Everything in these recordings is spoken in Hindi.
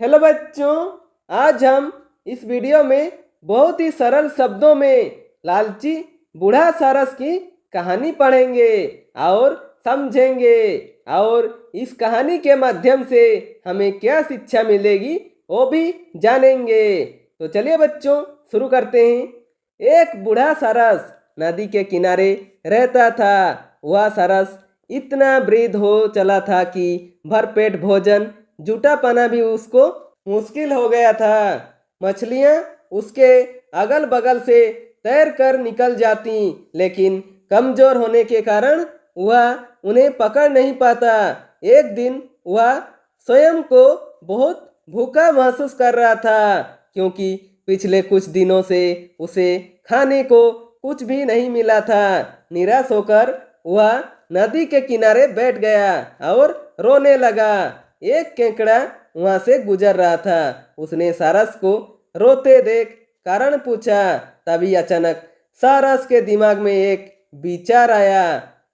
हेलो बच्चों, आज हम इस वीडियो में बहुत ही सरल शब्दों में लालची बूढ़ा सारस की कहानी पढ़ेंगे और समझेंगे। और इस कहानी के माध्यम से हमें क्या शिक्षा मिलेगी वो भी जानेंगे। तो चलिए बच्चों, शुरू करते हैं। एक बूढ़ा सारस नदी के किनारे रहता था। वह सारस इतना वृद्ध हो चला था कि भरपेट भोजन जूटा पाना भी उसको मुश्किल हो गया था। मछलियाँ उसके अगल बगल से तैर कर निकल जाती, लेकिन कमजोर होने के कारण वह उन्हें पकड़ नहीं पाता। एक दिन वह स्वयं को बहुत भूखा महसूस कर रहा था, क्योंकि पिछले कुछ दिनों से उसे खाने को कुछ भी नहीं मिला था। निराश होकर वह नदी के किनारे बैठ गया और रोने लगा। एक केकड़ा वहां से गुजर रहा था। उसने सारस को रोते देख कारण पूछा। तभी अचानक सारस के दिमाग में एक विचार आया।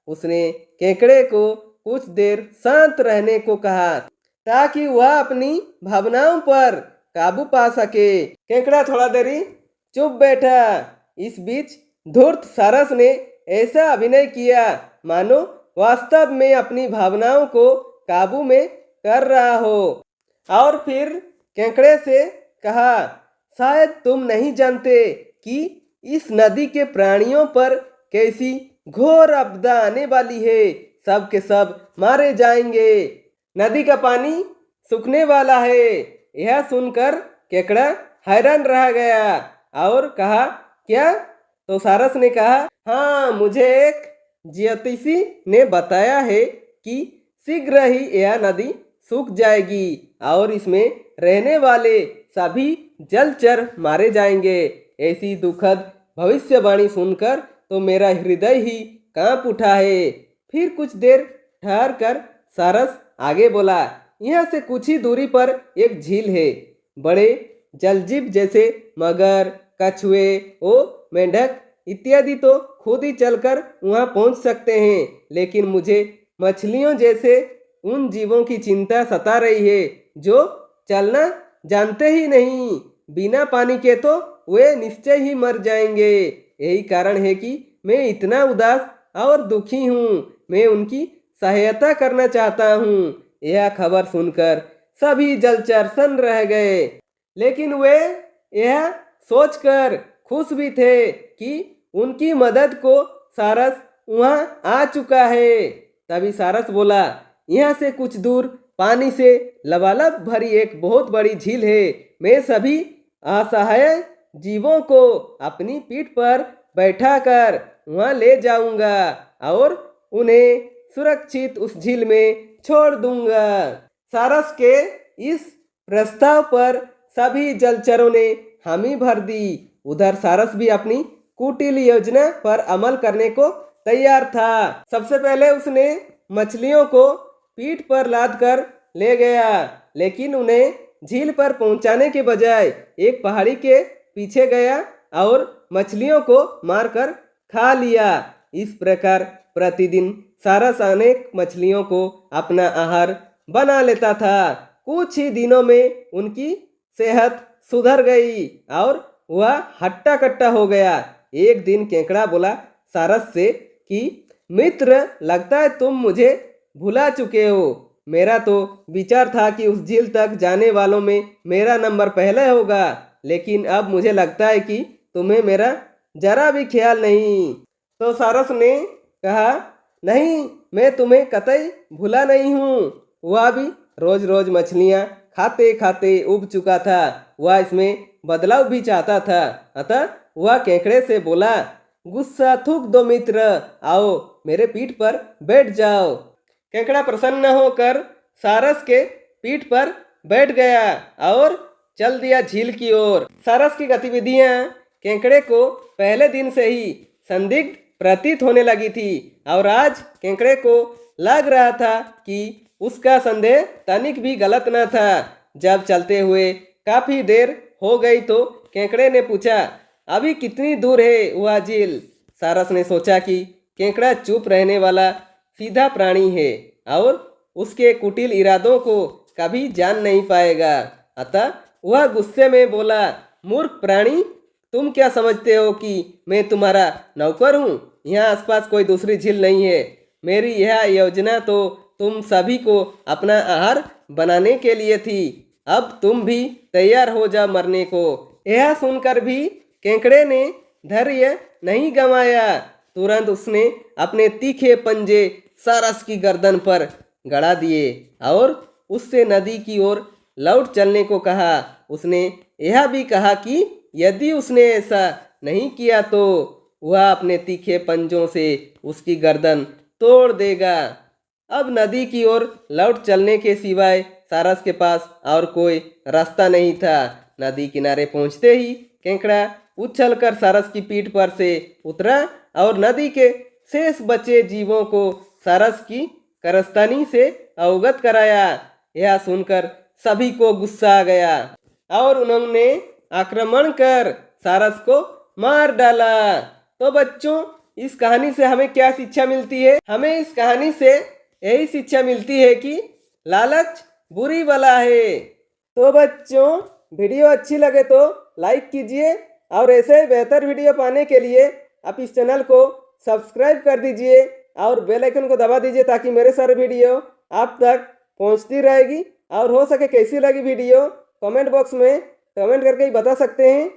उसने केकड़े को कुछ देर शांत रहने को कहा, ताकि वह अपनी भावनाओं पर काबू पा सके। केकड़ा थोड़ा देरी चुप बैठा। इस बीच धूर्त सारस ने ऐसा अभिनय किया मानो वास्तव में अपनी भावनाओं को काबू में कर रहा हो, और फिर केकड़े से कहा, शायद तुम नहीं जानते कि इस नदी के प्राणियों पर कैसी घोर आपदा आने वाली है। सब के सब मारे जाएंगे। नदी का पानी सूखने वाला है। यह सुनकर केकड़ा हैरान रह गया और कहा, क्या? तो सारस ने कहा, हाँ, मुझे एक ज्योतिषी ने बताया है कि शीघ्र ही यह नदी सूख जाएगी और इसमें रहने वाले सभी जलचर मारे जाएंगे। ऐसी दुखद भविष्यवाणी सुनकर तो मेरा हृदय ही कांप उठा है। फिर कुछ देर ठहर कर सारस आगे बोला, यहाँ से कुछ ही दूरी पर एक झील है। बड़े जलजीव जैसे मगर, कछुए और मेंढक इत्यादि तो खुद ही चलकर वहाँ पहुँच सकते हैं, लेकिन मुझे मछलियों जैसे उन जीवों की चिंता सता रही है जो चलना जानते ही नहीं। बिना पानी के तो वे निश्चय ही मर जाएंगे। यही कारण है कि मैं इतना उदास और दुखी हूँ। मैं उनकी सहायता करना चाहता हूँ। यह खबर सुनकर सभी जलचर सन्न रह गए, लेकिन वे यह सोचकर खुश भी थे कि उनकी मदद को सारस वहाँ आ चुका है। तभी सारस बोला, यहाँ से कुछ दूर पानी से लबालब भरी एक बहुत बड़ी झील है। मैं सभी असहाय जीवों को अपनी पीठ पर बैठाकर वहाँ ले जाऊंगा और उन्हें सुरक्षित उस झील में छोड़ दूंगा। सारस के इस प्रस्ताव पर सभी जलचरों ने हामी भर दी। उधर सारस भी अपनी कुटिल योजना पर अमल करने को तैयार था। सबसे पहले उसने मछलियों को पीठ पर लाद कर ले गया, लेकिन उन्हें झील पर पहुंचाने के बजाय एक पहाड़ी के पीछे गया और मछलियों को मारकर खा लिया। इस प्रकार प्रतिदिन सारस अनेक मछलियों को अपना आहार बना लेता था। कुछ ही दिनों में उनकी सेहत सुधर गई और वह हट्टा कट्टा हो गया। एक दिन केकड़ा बोला सारस से कि मित्र, लगता है तुम मुझे भुला चुके हो। मेरा तो विचार था कि उस झील तक जाने वालों में मेरा नंबर पहले होगा, लेकिन अब मुझे लगता है कि तुम्हें मेरा जरा भी ख्याल नहीं। तो सारस ने कहा, नहीं, मैं तुम्हें कतई भूला नहीं हूँ। वह भी रोज रोज मछलियाँ खाते खाते उब चुका था। वह इसमें बदलाव भी चाहता था। अतः वह केकड़े से बोला, गुस्सा थूक दो मित्र, आओ मेरे पीठ पर बैठ जाओ। केकड़ा प्रसन्न होकर सारस के पीठ पर बैठ गया और चल दिया झील की ओर। सारस की गतिविधियां केकड़े को पहले दिन से ही संदिग्ध प्रतीत होने लगी थी, और आज केकड़े को लग रहा था कि उसका संदेह तनिक भी गलत न था। जब चलते हुए काफी देर हो गई तो केकड़े ने पूछा, अभी कितनी दूर है वह झील? सारस ने सोचा कि केकड़ा चुप रहने वाला सीधा प्राणी है और उसके कुटिल इरादों को कभी जान नहीं पाएगा। अतः वह गुस्से में बोला, मूर्ख प्राणी, तुम क्या समझते हो कि मैं तुम्हारा नौकर हूँ? यहाँ आसपास कोई दूसरी झील नहीं है। मेरी यह योजना तो तुम सभी को अपना आहार बनाने के लिए थी। अब तुम भी तैयार हो जा मरने को। यह सुनकर भी केकड़े ने धैर्य नहीं गंवाया। तुरंत उसने अपने तीखे पंजे सारस की गर्दन पर गड़ा दिए और उससे नदी की ओर लौट चलने को कहा। उसने यह भी कहा कि यदि उसने ऐसा नहीं किया तो वह अपने तीखे पंजों से उसकी गर्दन तोड़ देगा। अब नदी की ओर लौट चलने के सिवाय सारस के पास और कोई रास्ता नहीं था। नदी किनारे पहुंचते ही केकड़ा उछलकर सारस की पीठ पर से उतरा और नदी के शेष बचे जीवों को सारस की कारस्तानी से अवगत कराया। यह सुनकर सभी को गुस्सा आ गया और उन्होंने आक्रमण कर सारस को मार डाला। तो बच्चों, इस कहानी से हमें क्या शिक्षा मिलती है? हमें इस कहानी से यही शिक्षा मिलती है कि लालच बुरी बला है। तो बच्चों, वीडियो अच्छी लगे तो लाइक कीजिए और ऐसे ही बेहतर वीडियो पाने के लिए आप इस चैनल को सब्सक्राइब कर दीजिए और बेल आइकन को दबा दीजिए ताकि मेरे सारे वीडियो आप तक पहुंचती रहेगी। और हो सके कैसी लगी वीडियो कमेंट बॉक्स में कमेंट करके ही बता सकते हैं।